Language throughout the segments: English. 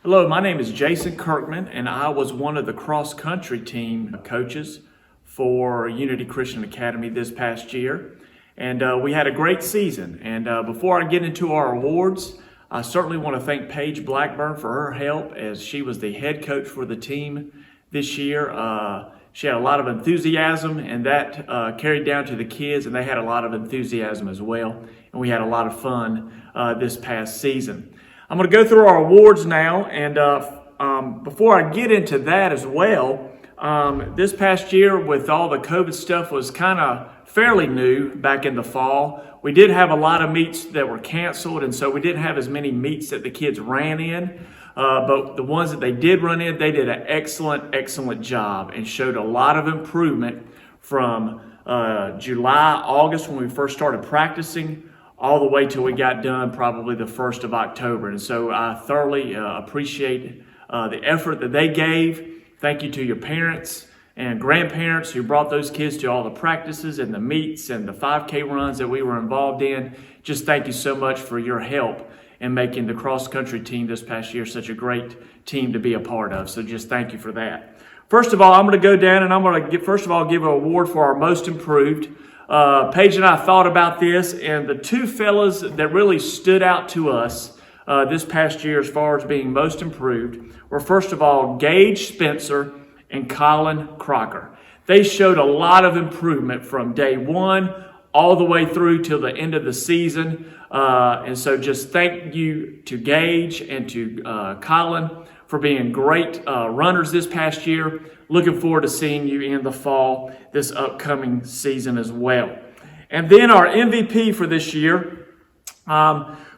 Hello, my name is Jason Kirkman, and I was one of the cross-country team coaches for Unity Christian Academy this past year. And we had a great season. And before I get into our awards, I certainly want to thank Paige Blackburn for her help as she was the head coach for the team this year. She had a lot of enthusiasm, and that carried down to the kids, and they had a lot of enthusiasm as well. And we had a lot of fun this past season. I'm going to go through our awards now, and before I get into that as well, this past year with all the COVID stuff was kind of fairly new back in the fall. We did have a lot of meets that were canceled, and so we didn't have as many meets that the kids ran in. But the ones that they did run in, they did an excellent job and showed a lot of improvement from July, August when we first started practicing, all the way till we got done probably the 1st of October. And so I thoroughly appreciate the effort that they gave. Thank you to your parents and grandparents who brought those kids to all the practices and the meets and the 5K runs that we were involved in. Just thank you so much for your help in making the cross-country team this past year such a great team to be a part of. So just thank you for that. First of all, I'm going to go down and I'm going to give an award for our most improved. Paige and I thought about this, and the two fellas that really stood out to us this past year as far as being most improved were, first of all, Gage Spencer and Colin Crocker. They showed a lot of improvement from day one all the way through till the end of the season. And so just thank you to Gage and to Colin for being great runners this past year. Looking forward to seeing you in the fall this upcoming season as well. And then our MVP for this year,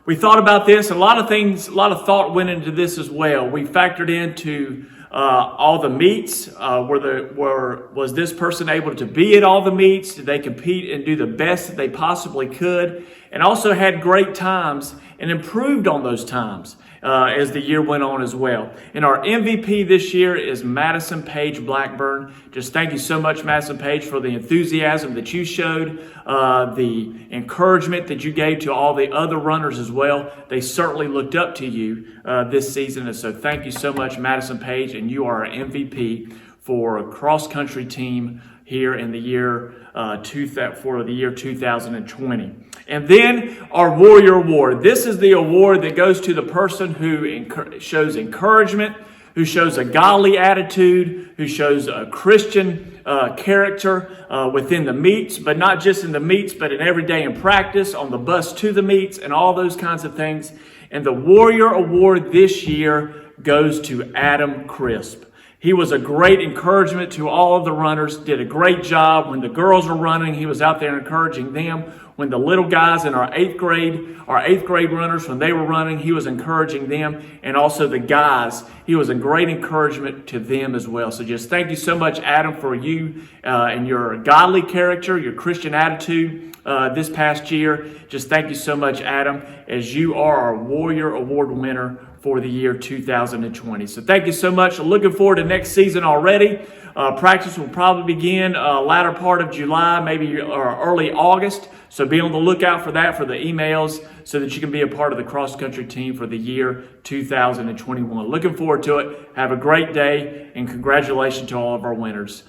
we thought about this. A lot of thought went into this as well. We factored into all the meets. Was this person able to be at all the meets? Did they compete and do the best that they possibly could? And also had great times and improved on those times as the year went on as well. And our MVP this year is Madison Paige Blackburn. Just thank you so much, Madison Paige, for the enthusiasm that you showed, the encouragement that you gave to all the other runners as well. They certainly looked up to you this season. And so thank you so much, Madison Paige, and you are our MVP for a cross-country team here in the year for the year 2020. And then our Warrior Award. This is the award that goes to the person who shows encouragement, who shows a godly attitude, who shows a Christian character within the meets, but not just in the meets, but in every day in practice, on the bus to the meets, and all those kinds of things. And the Warrior Award this year goes to Adam Crisp. He was a great encouragement to all of the runners, did a great job. When the girls were running, he was out there encouraging them. When the little guys in our eighth grade runners, when they were running, he was encouraging them. And also the guys, he was a great encouragement to them as well. So just thank you so much, Adam, for you and your godly character, your Christian attitude this past year. Just thank you so much, Adam, as you are our Warrior Award winner for the year 2020. So thank you so much. Looking forward to next season already. Practice will probably begin latter part of July, maybe early August. So be on the lookout for that, for the emails, so that you can be a part of the cross-country team for the year 2021. Looking forward to it. Have a great day, and congratulations to all of our winners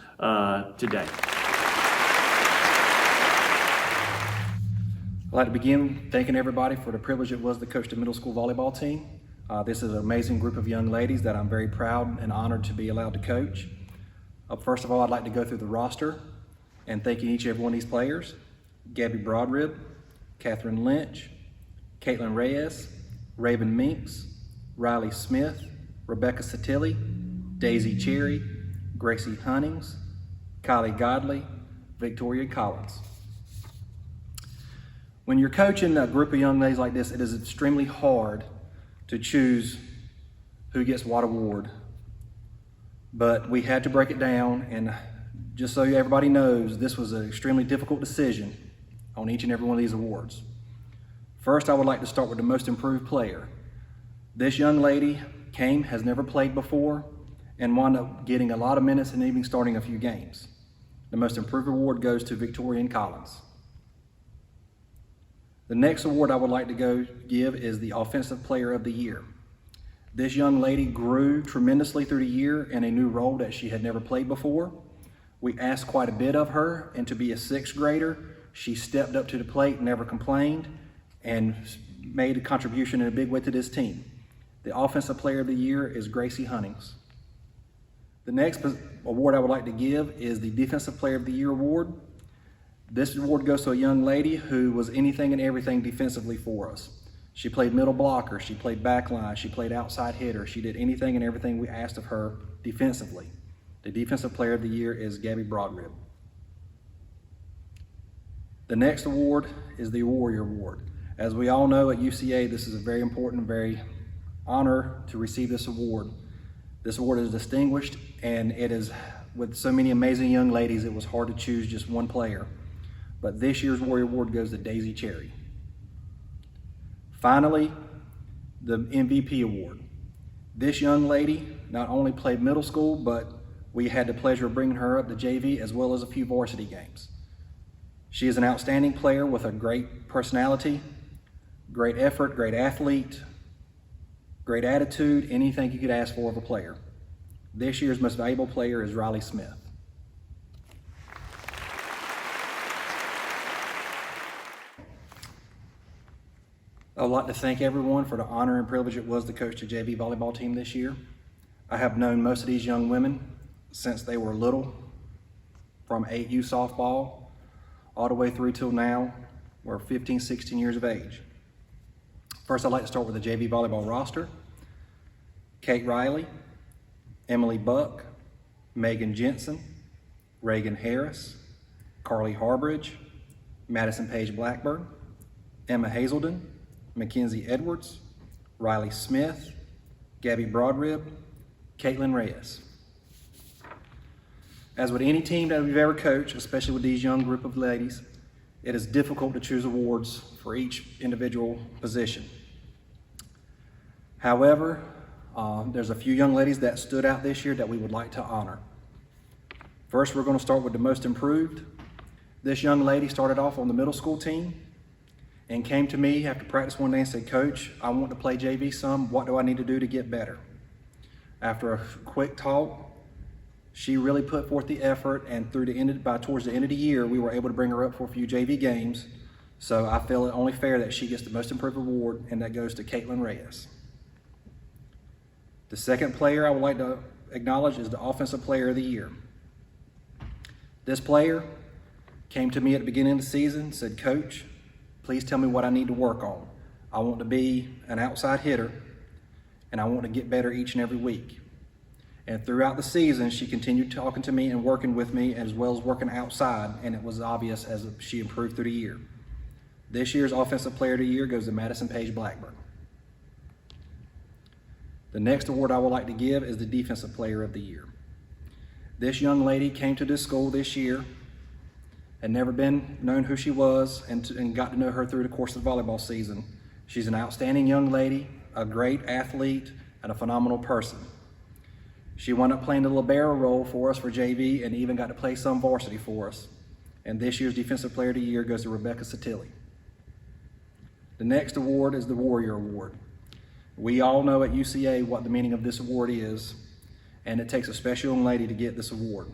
today. I'd like to begin thanking everybody for the privilege it was to coach the middle school volleyball team. This is an amazing group of young ladies that I'm very proud and honored to be allowed to coach. First of all, I'd like to go through the roster and thanking each and every one of these players. Gabby Broadrib, Catherine Lynch, Caitlin Reyes, Raven Minks, Riley Smith, Rebecca Satilli, Daisy Cherry, Gracie Hunnings, Kylie Godley, Victoria Collins. When you're coaching a group of young ladies like this, it is extremely hard to choose who gets what award. But we had to break it down, and just so everybody knows, this was an extremely difficult decision on each and every one of these awards. First, I would like to start with the most improved player. This young lady has never played before and wound up getting a lot of minutes and even starting a few games. The most improved award goes to Victoria Collins. The next award I would like to give is the Offensive Player of the Year. This young lady grew tremendously through the year in a new role that she had never played before. We asked quite a bit of her, and to be a sixth grader, she stepped up to the plate, never complained, and made a contribution in a big way to this team. The Offensive Player of the Year is Gracie Hunnings. The next award I would like to give is the Defensive Player of the Year award. This award goes to a young lady who was anything and everything defensively for us. She played middle blocker, she played backline, she played outside hitter. She did anything and everything we asked of her defensively. The Defensive Player of the Year is Gabby Broadrib. The next award is the Warrior Award. As we all know at UCA, this is a very important, very honor to receive this award. This award is distinguished, and it is, with so many amazing young ladies, it was hard to choose just one player. But this year's Warrior Award goes to Daisy Cherry. Finally, the MVP award. This young lady not only played middle school, but we had the pleasure of bringing her up to JV as well as a few varsity games. She is an outstanding player with a great personality, great effort, great athlete, great attitude, anything you could ask for of a player. This year's most valuable player is Riley Smith. I'd like to thank everyone for the honor and privilege it was to coach the JV volleyball team this year. I have known most of these young women since they were little, from 8U softball all the way through till now. We're 15, 16 years of age. First, I'd like to start with the JV volleyball roster. Kate Riley, Emily Buck, Megan Jensen, Reagan Harris, Carly Harbridge, Madison Paige Blackburn, Emma Haselden, Mackenzie Edwards, Riley Smith, Gabby Broadrib, Caitlin Reyes. As with any team that we've ever coached, especially with these young group of ladies, it is difficult to choose awards for each individual position. However, there's a few young ladies that stood out this year that we would like to honor. First, we're going to start with the most improved. This young lady started off on the middle school team and came to me after practice one day and said, "Coach, I want to play JV some. What do I need to do to get better?" After a quick talk, she really put forth the effort, and towards the end of the year, we were able to bring her up for a few JV games. So I feel it only fair that she gets the most improved award, and that goes to Caitlin Reyes. The second player I would like to acknowledge is the Offensive Player of the Year. This player came to me at the beginning of the season, said, "Coach, please tell me what I need to work on. I want to be an outside hitter, and I want to get better each and every week." And throughout the season, she continued talking to me and working with me, as well as working outside, and it was obvious as she improved through the year. This year's Offensive Player of the Year goes to Madison Paige Blackburn. The next award I would like to give is the Defensive Player of the Year. This young lady came to this school this year, had never been known who she was, and got to know her through the course of the volleyball season. She's an outstanding young lady, a great athlete, and a phenomenal person. She wound up playing the libero role for us for JV and even got to play some varsity for us. And this year's Defensive Player of the Year goes to Rebecca Satilli. The next award is the Warrior Award. We all know at UCA what the meaning of this award is, and it takes a special young lady to get this award.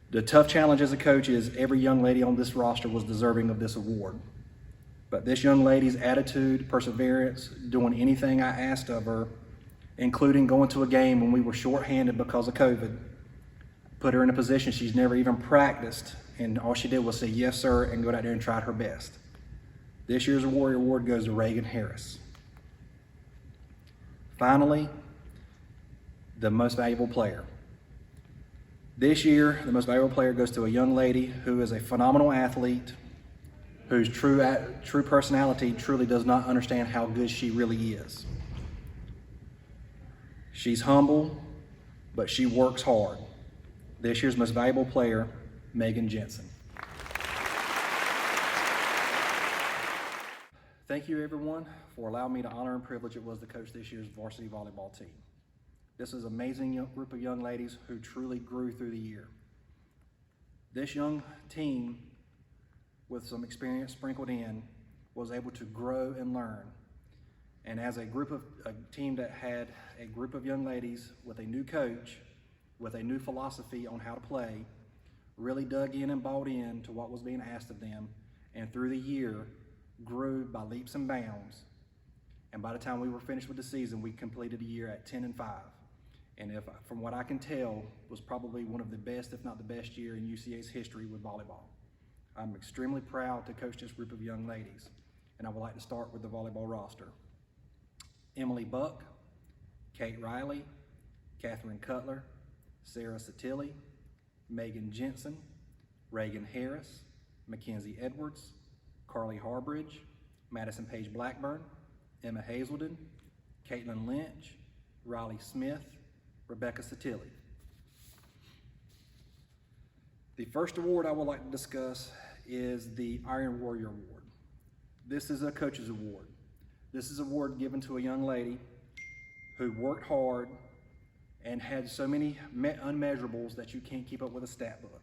The tough challenge as a coach is every young lady on this roster was deserving of this award. But this young lady's attitude, perseverance, doing anything I asked of her, including going to a game when we were shorthanded because of COVID, put her in a position she's never even practiced, and all she did was say yes sir and go out there and try her best. This year's Warrior Award goes to Reagan Harris. Finally, the most valuable player. This year, the most valuable player goes to a young lady who is a phenomenal athlete, whose true personality truly does not understand how good she really is. She's humble, but she works hard. This year's most valuable player, Megan Jensen. Thank you, everyone, for allowing me the honor and privilege it was to coach this year's varsity volleyball team. This is an amazing group of young ladies who truly grew through the year. This young team, with some experience sprinkled in, was able to grow and learn. And as a team that had a group of young ladies with a new coach, with a new philosophy on how to play, really dug in and bought in to what was being asked of them, and through the year grew by leaps and bounds. And by the time we were finished with the season, we completed a year at 10-5. And from what I can tell, was probably one of the best, if not the best year in UCA's history with volleyball. I'm extremely proud to coach this group of young ladies. And I would like to start with the volleyball roster. Emily Buck, Kate Riley, Catherine Cutler, Sarah Satilli, Megan Jensen, Reagan Harris, Mackenzie Edwards, Carly Harbridge, Madison Page Blackburn, Emma Haselden, Caitlin Lynch, Riley Smith, Rebecca Satilli. The first award I would like to discuss is the Iron Warrior Award. This is a coach's award. This is an award given to a young lady who worked hard and had so many unmeasurables that you can't keep up with a stat book,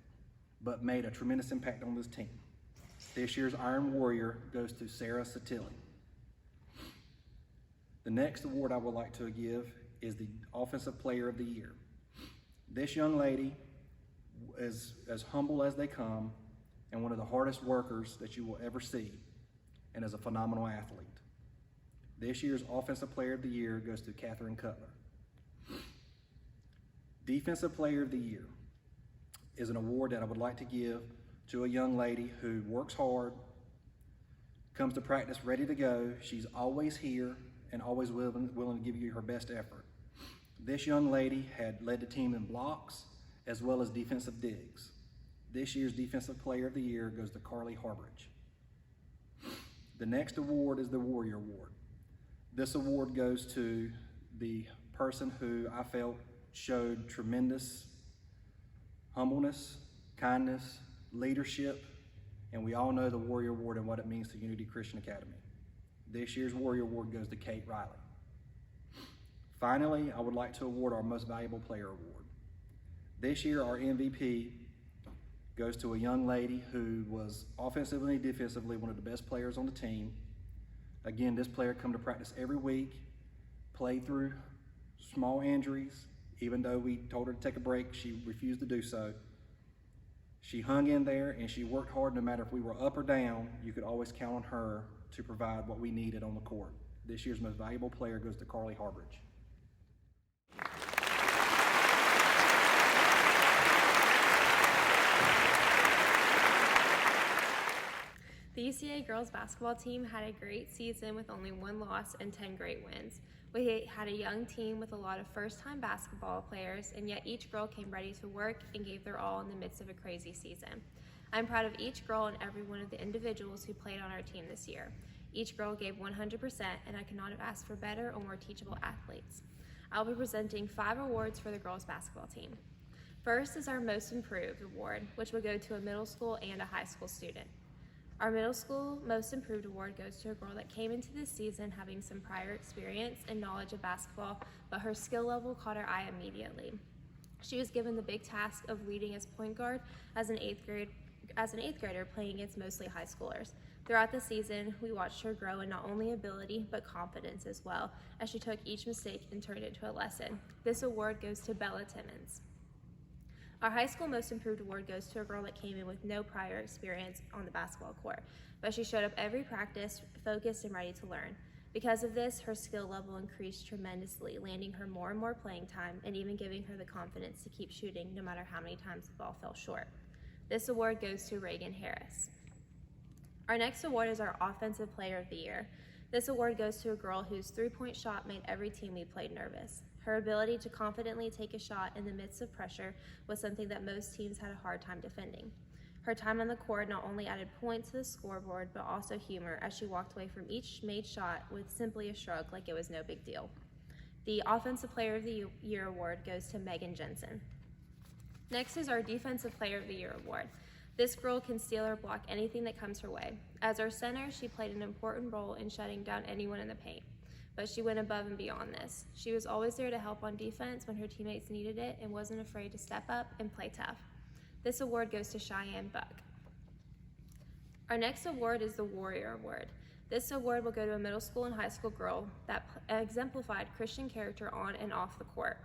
but made a tremendous impact on this team. This year's Iron Warrior goes to Sarah Satilli. The next award I would like to give is the Offensive Player of the Year. This young lady is as humble as they come and one of the hardest workers that you will ever see, and is a phenomenal athlete. This year's Offensive Player of the Year goes to Catherine Cutler. Defensive Player of the Year is an award that I would like to give to a young lady who works hard, comes to practice ready to go. She's always here and always willing to give you her best effort. This young lady had led the team in blocks as well as defensive digs. This year's Defensive Player of the Year goes to Carly Harbridge. The next award is the Warrior Award. This award goes to the person who I felt showed tremendous humbleness, kindness, leadership, and we all know the Warrior Award and what it means to Unity Christian Academy. This year's Warrior Award goes to Kate Riley. Finally, I would like to award our Most Valuable Player Award. This year, our MVP goes to a young lady who was offensively and defensively one of the best players on the team. Again, this player come to practice every week, played through small injuries. Even though we told her to take a break, she refused to do so. She hung in there and she worked hard. No matter if we were up or down, you could always count on her to provide what we needed on the court. This year's Most Valuable Player goes to Carly Harbridge. The UCA girls basketball team had a great season with only one loss and 10 great wins. We had a young team with a lot of first-time basketball players, and yet each girl came ready to work and gave their all in the midst of a crazy season. I'm proud of each girl and every one of the individuals who played on our team this year. Each girl gave 100%, and I could not have asked for better or more teachable athletes. I'll be presenting 5 awards for the girls basketball team. First is our Most Improved Award, which will go to a middle school and a high school student. Our middle school Most Improved Award goes to a girl that came into this season having some prior experience and knowledge of basketball, but her skill level caught her eye immediately. She was given the big task of leading as point guard as an eighth grader playing against mostly high schoolers. Throughout the season, we watched her grow in not only ability, but confidence as well, as she took each mistake and turned it into a lesson. This award goes to Bella Timmons. Our high school Most Improved Award goes to a girl that came in with no prior experience on the basketball court, but she showed up every practice, focused and ready to learn. Because of this, her skill level increased tremendously, landing her more and more playing time and even giving her the confidence to keep shooting no matter how many times the ball fell short. This award goes to Reagan Harris. Our next award is our Offensive Player of the Year. This award goes to a girl whose three-point shot made every team we played nervous. Her ability to confidently take a shot in the midst of pressure was something that most teams had a hard time defending. Her time on the court not only added points to the scoreboard, but also humor as she walked away from each made shot with simply a shrug like it was no big deal. The Offensive Player of the Year award goes to Megan Jensen. Next is our Defensive Player of the Year award. This girl can steal or block anything that comes her way. As our center, she played an important role in shutting down anyone in the paint, but she went above and beyond this. She was always there to help on defense when her teammates needed it and wasn't afraid to step up and play tough. This award goes to Cheyenne Buck. Our next award is the Warrior Award. This award will go to a middle school and high school girl that exemplified Christian character on and off the court.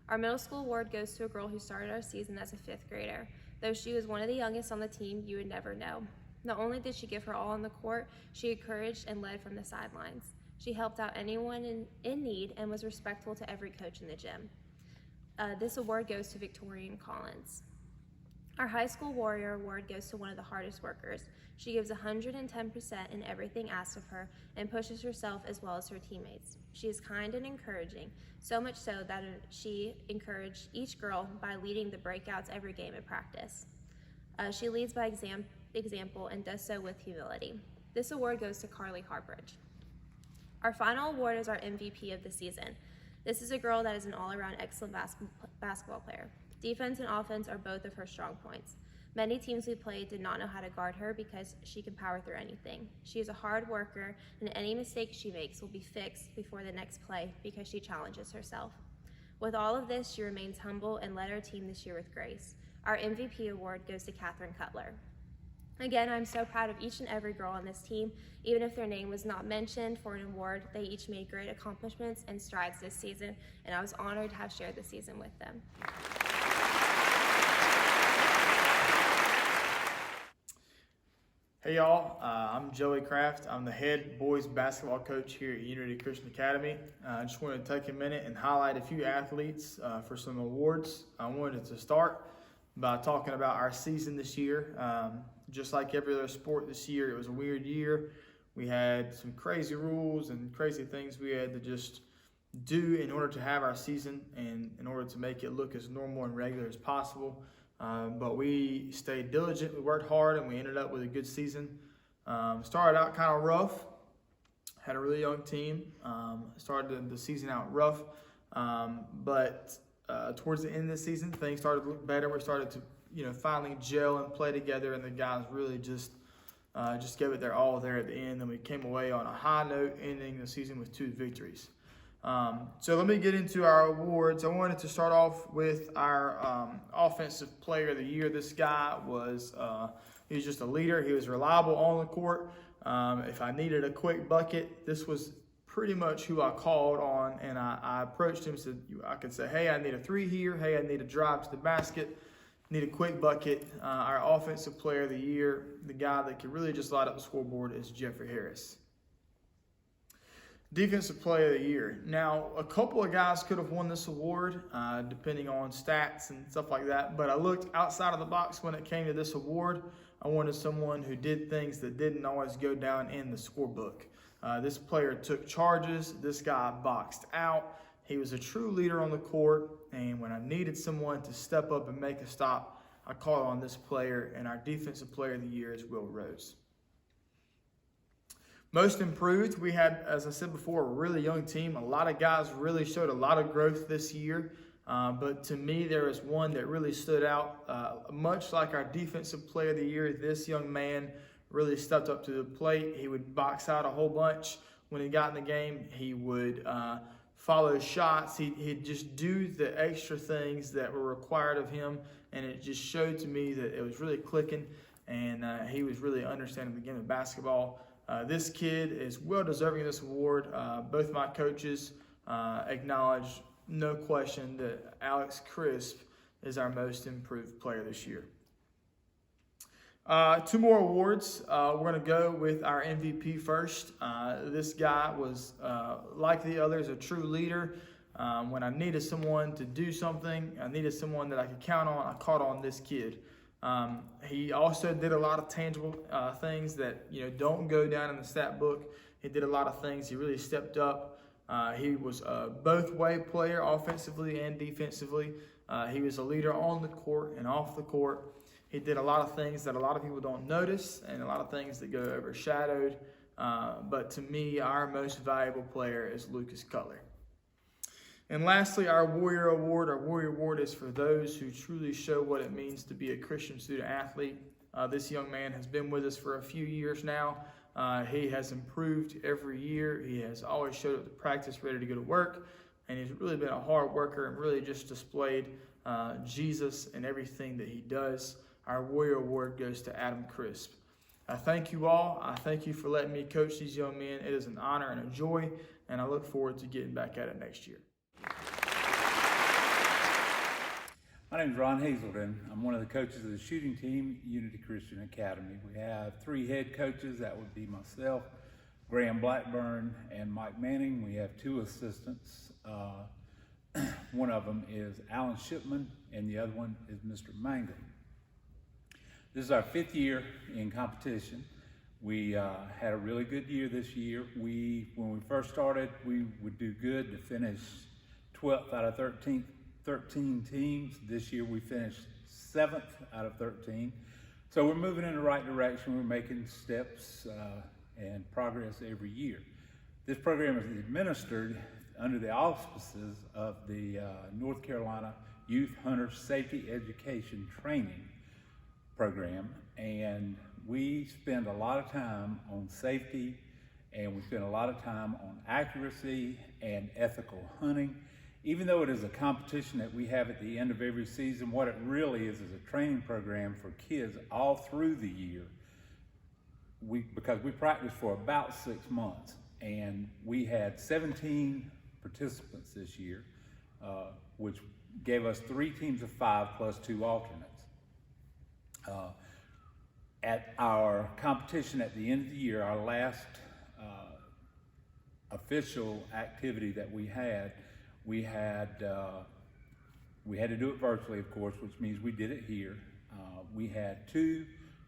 Our middle school award goes to a girl who started our season as a 5th grader. Though she was one of the youngest on the team, you would never know. Not only did she give her all on the court, she encouraged and led from the sidelines. She helped out anyone in need and was respectful to every coach in the gym. This award goes to Victorian Collins. Our High School Warrior Award goes to one of the hardest workers. She gives 110% in everything asked of her and pushes herself as well as her teammates. She is kind and encouraging, so much so that she encouraged each girl by leading the breakouts every game at practice. She leads by example and does so with humility. This award goes to Carly Harbridge. Our final award is our MVP of the season. This is a girl that is an all-around excellent basketball player. Defense and offense are both of her strong points. Many teams we played did not know how to guard her because she can power through anything. She is a hard worker, and any mistake she makes will be fixed before the next play because she challenges herself. With all of this, she remains humble and led our team this year with grace. Our MVP award goes to Katherine Cutler. Again, I'm so proud of each and every girl on this team. Even if their name was not mentioned for an award, they each made great accomplishments and strides this season, and I was honored to have shared the season with them. Hey y'all, I'm Joey Kraft. I'm the head boys basketball coach here at Unity Christian Academy. I just wanted to take a minute and highlight a few athletes for some awards. I wanted to start by talking about our season this year. Just like every other sport this year, it was a weird year. We had some crazy rules and crazy things we had to just do in order to have our season and in order to make it look as normal and regular as possible. But we stayed diligent, we worked hard, and we ended up with a good season. Started out kind of rough, had a really young team, started the season out rough, but towards the end of the season, things started to look better. We started to finally gel and play together, and the guys really just gave it their all there at the end, and we came away on a high note, ending the season with 2 victories. So let me get into our awards. I wanted to start off with our offensive player of the year. This guy was he was just a leader. He was reliable on the court. If I needed a quick bucket, this was pretty much who I called on, and I approached him. Said I could say, hey, I need a 3 here. Hey, I need a drive to the basket. Need a quick bucket. Our offensive player of the year, the guy that could really just light up the scoreboard, is Jeffrey Harris. Defensive player of the year. Now, a couple of guys could have won this award, depending on stats and stuff like that. But I looked outside of the box when it came to this award. I wanted someone who did things that didn't always go down in the scorebook. This player took charges. This guy boxed out. He was a true leader on the court, and when I needed someone to step up and make a stop, I called on this player, and our defensive player of the year is Will Rose. Most improved, we had, as I said before, a really young team. A lot of guys really showed a lot of growth this year, but to me, there was one that really stood out. Much like our defensive player of the year, this young man really stepped up to the plate. He would box out a whole bunch. When he got in the game, he would follow shots. He'd just do the extra things that were required of him, and it just showed to me that it was really clicking, and he was really understanding the game of basketball. This kid is well deserving of this award. Both my coaches acknowledge, no question, that Alex Crisp is our most improved player this year. 2 more awards. We're going to go with our MVP first. This guy was, like the others, a true leader. When I needed someone to do something, I needed someone that I could count on, I called on this kid. He also did a lot of tangible things that don't go down in the stat book. He did a lot of things. He really stepped up. He was a both-way player, offensively and defensively. He was a leader on the court and off the court. He did a lot of things that a lot of people don't notice and a lot of things that go overshadowed. But to me, our most valuable player is Lucas Cutler. And lastly, our Warrior Award. Our Warrior Award is for those who truly show what it means to be a Christian student athlete. This young man has been with us for a few years now. He has improved every year. He has always showed up to practice ready to go to work. And he's really been a hard worker and really just displayed Jesus in everything that he does. Our Warrior Award goes to Adam Crisp. I thank you all. I thank you for letting me coach these young men. It is an honor and a joy, and I look forward to getting back at it next year. My name is Ron Haselden. I'm one of the coaches of the shooting team at Unity Christian Academy. We have 3 head coaches. That would be myself, Graham Blackburn, and Mike Manning. We have 2 assistants. One of them is Alan Shipman, and the other one is Mr. Mangum. This is our 5th year in competition. We had a really good year this year. When we first started, we would do good to finish 12th out of 13 teams. This year we finished 7th out of 13. So we're moving in the right direction. We're making steps and progress every year. This program is administered under the auspices of the North Carolina Youth Hunter Safety Education Training Program, and we spend a lot of time on safety, and we spend a lot of time on accuracy and ethical hunting. Even though it is a competition that we have at the end of every season, what it really is a training program for kids all through the year. Because we practiced for about 6 months, and we had 17 participants this year, which gave us 3 teams of 5 plus 2 alternates. At our competition at the end of the year, our last official activity that we had to do it virtually, of course, which means we did it here. We had 2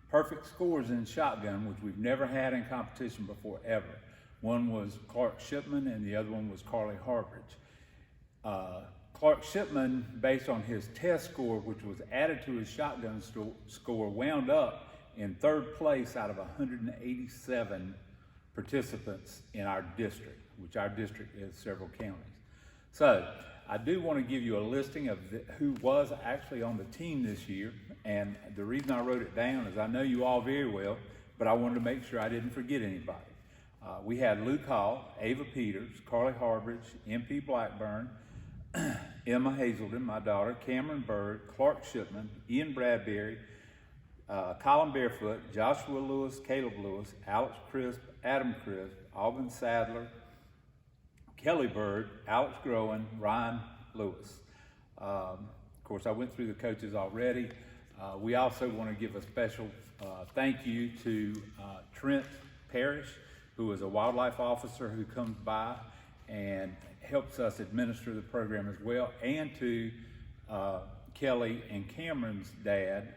perfect scores in shotgun, which we've never had in competition before, ever. One was Clark Shipman, and the other one was Carly Harbridge. Clark Shipman, based on his test score, which was added to his shotgun score, wound up in 3rd place out of 187 participants in our district, which our district is several counties. So I do want to give you a listing of who was actually on the team this year, and the reason I wrote it down is I know you all very well, but I wanted to make sure I didn't forget anybody. We had Luke Hall, Ava Peters, Carly Harbridge, MP Blackburn, Emma Haselden, my daughter, Cameron Bird, Clark Shipman, Ian Bradbury, Colin Barefoot, Joshua Lewis, Caleb Lewis, Alex Crisp, Adam Crisp, Alvin Sadler, Kelly Bird, Alex Groen, Ryan Lewis. Of course, I went through the coaches already. We also want to give a special thank you to Trent Parrish, who is a wildlife officer who comes by and helps us administer the program as well, and to Kelly and Cameron's dad,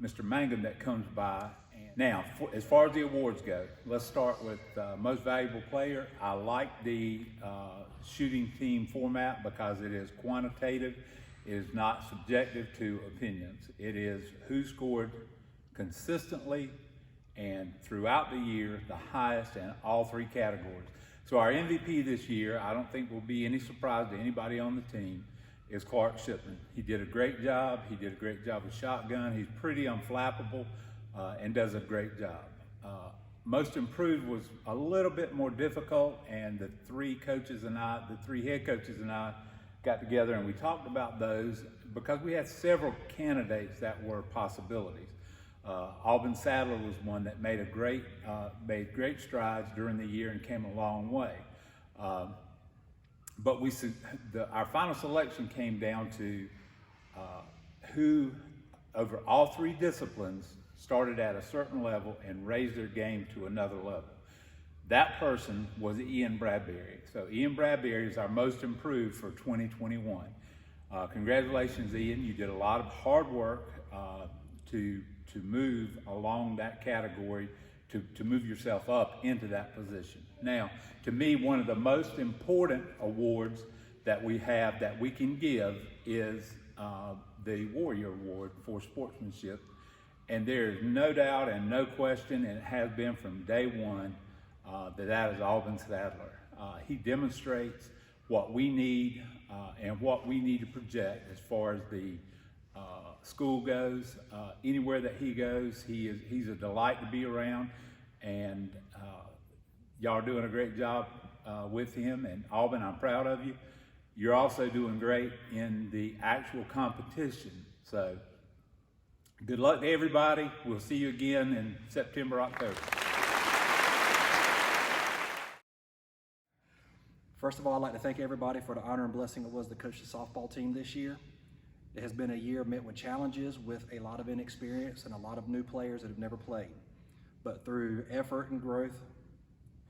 Mr. Mangum, that comes by. Now, as far as the awards go, let's start with most valuable player. I like the shooting team format because it is quantitative. It is not subjective to opinions. It is who scored consistently and throughout the year the highest in all 3 categories. So our MVP this year, I don't think will be any surprise to anybody on the team, is Clark Shipman. He did a great job. He did a great job with shotgun. He's pretty unflappable and does a great job. Most improved was a little bit more difficult, and the 3 head coaches and I got together and we talked about those because we had several candidates that were possibilities. Alvin Sadler was one that made great strides during the year and came a long way. But our final selection came down to who, over all 3 disciplines, started at a certain level and raised their game to another level. That person was Ian Bradbury. So Ian Bradbury is our most improved for 2021. Congratulations, Ian. You did a lot of hard work to move along that category, to move yourself up into that position. Now, to me, one of the most important awards that we have that we can give is the Warrior Award for sportsmanship. And there is no doubt and no question, and it has been from day one, that is Alvin Sadler. He demonstrates what we need and what we need to project as far as the school goes. Anywhere that he goes, he's a delight to be around, and y'all are doing a great job with him. And Alvin, I'm proud of you. You're also doing great in the actual competition. So Good luck to everybody. We'll see you again in September, October. First of all, I'd like to thank everybody for the honor and blessing it was to coach the softball team this year. It has been a year met with challenges, with a lot of inexperience and a lot of new players that have never played. But through effort and growth,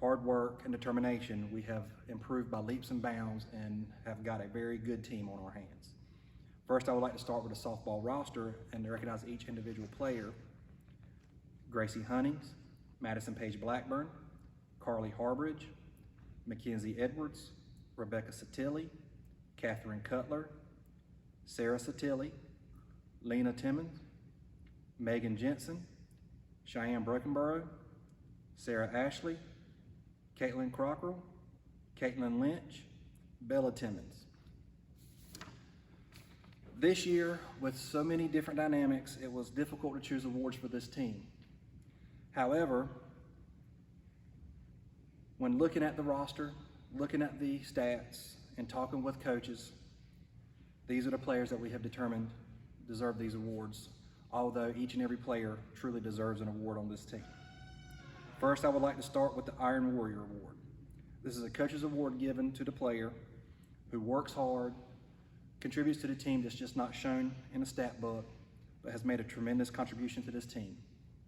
hard work and determination, we have improved by leaps and bounds and have got a very good team on our hands. First, I would like to start with the softball roster and to recognize each individual player. Gracie Hunnings, Madison Page Blackburn, Carly Harbridge, Mackenzie Edwards, Rebecca Satilli, Catherine Cutler, Sarah Satilli, Lena Timmons, Megan Jensen, Cheyenne Brokenborough, Sarah Ashley, Caitlin Crockrell, Caitlin Lynch, Bella Timmons. This year, with so many different dynamics, it was difficult to choose awards for this team. However, when looking at the roster, looking at the stats, and talking with coaches, these are the players that we have determined deserve these awards, although each and every player truly deserves an award on this team. First, I would like to start with the Iron Warrior Award. This is a coach's award given to the player who works hard, contributes to the team that's just not shown in a stat book, but has made a tremendous contribution to this team.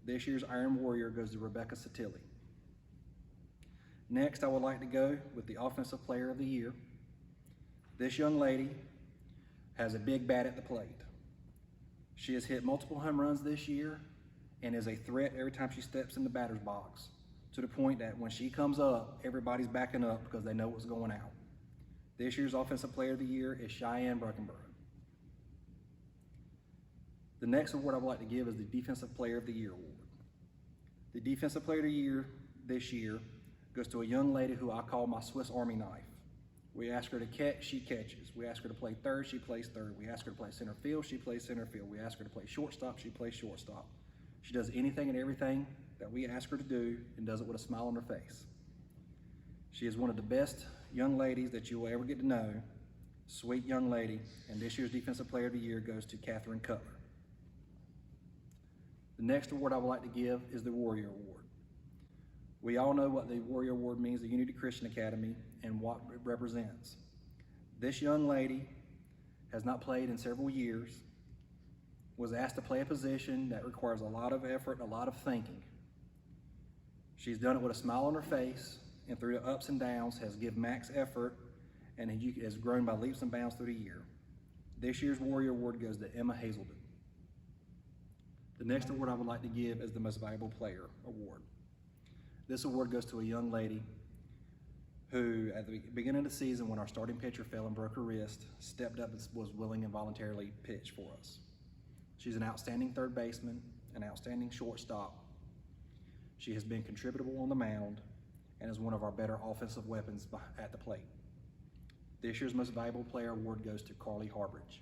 This year's Iron Warrior goes to Rebecca Satilli. Next, I would like to go with the Offensive Player of the Year. This young lady has a big bat at the plate. She has hit multiple home runs this year and is a threat every time she steps in the batter's box, to the point that when she comes up, everybody's backing up because they know what's going out. This year's Offensive Player of the Year is Cheyenne Brokenborough. The next award I would like to give is the Defensive Player of the Year award. The Defensive Player of the Year this year goes to a young lady who I call my Swiss Army knife. We ask her to catch, she catches. We ask her to play third, she plays third. We ask her to play center field, she plays center field. We ask her to play shortstop, she plays shortstop. She does anything and everything that we ask her to do and does it with a smile on her face. She is one of the best young ladies that you will ever get to know, sweet young lady, and this year's Defensive Player of the Year goes to Catherine Cutler. The next award I would like to give is the Warrior Award. We all know what the Warrior Award means, the Unity Christian Academy, and what it represents. This young lady has not played in several years, was asked to play a position that requires a lot of effort and a lot of thinking. She's done it with a smile on her face, and through the ups and downs has given max effort and has grown by leaps and bounds through the year. This year's Warrior Award goes to Emma Haselden. The next award I would like to give is the Most Valuable Player Award. This award goes to a young lady who, at the beginning of the season when our starting pitcher fell and broke her wrist, stepped up and was willing and voluntarily pitch for us. She's an outstanding third baseman, an outstanding shortstop. She has been contributable on the mound and is one of our better offensive weapons at the plate. This year's Most Valuable Player Award goes to Carly Harbridge.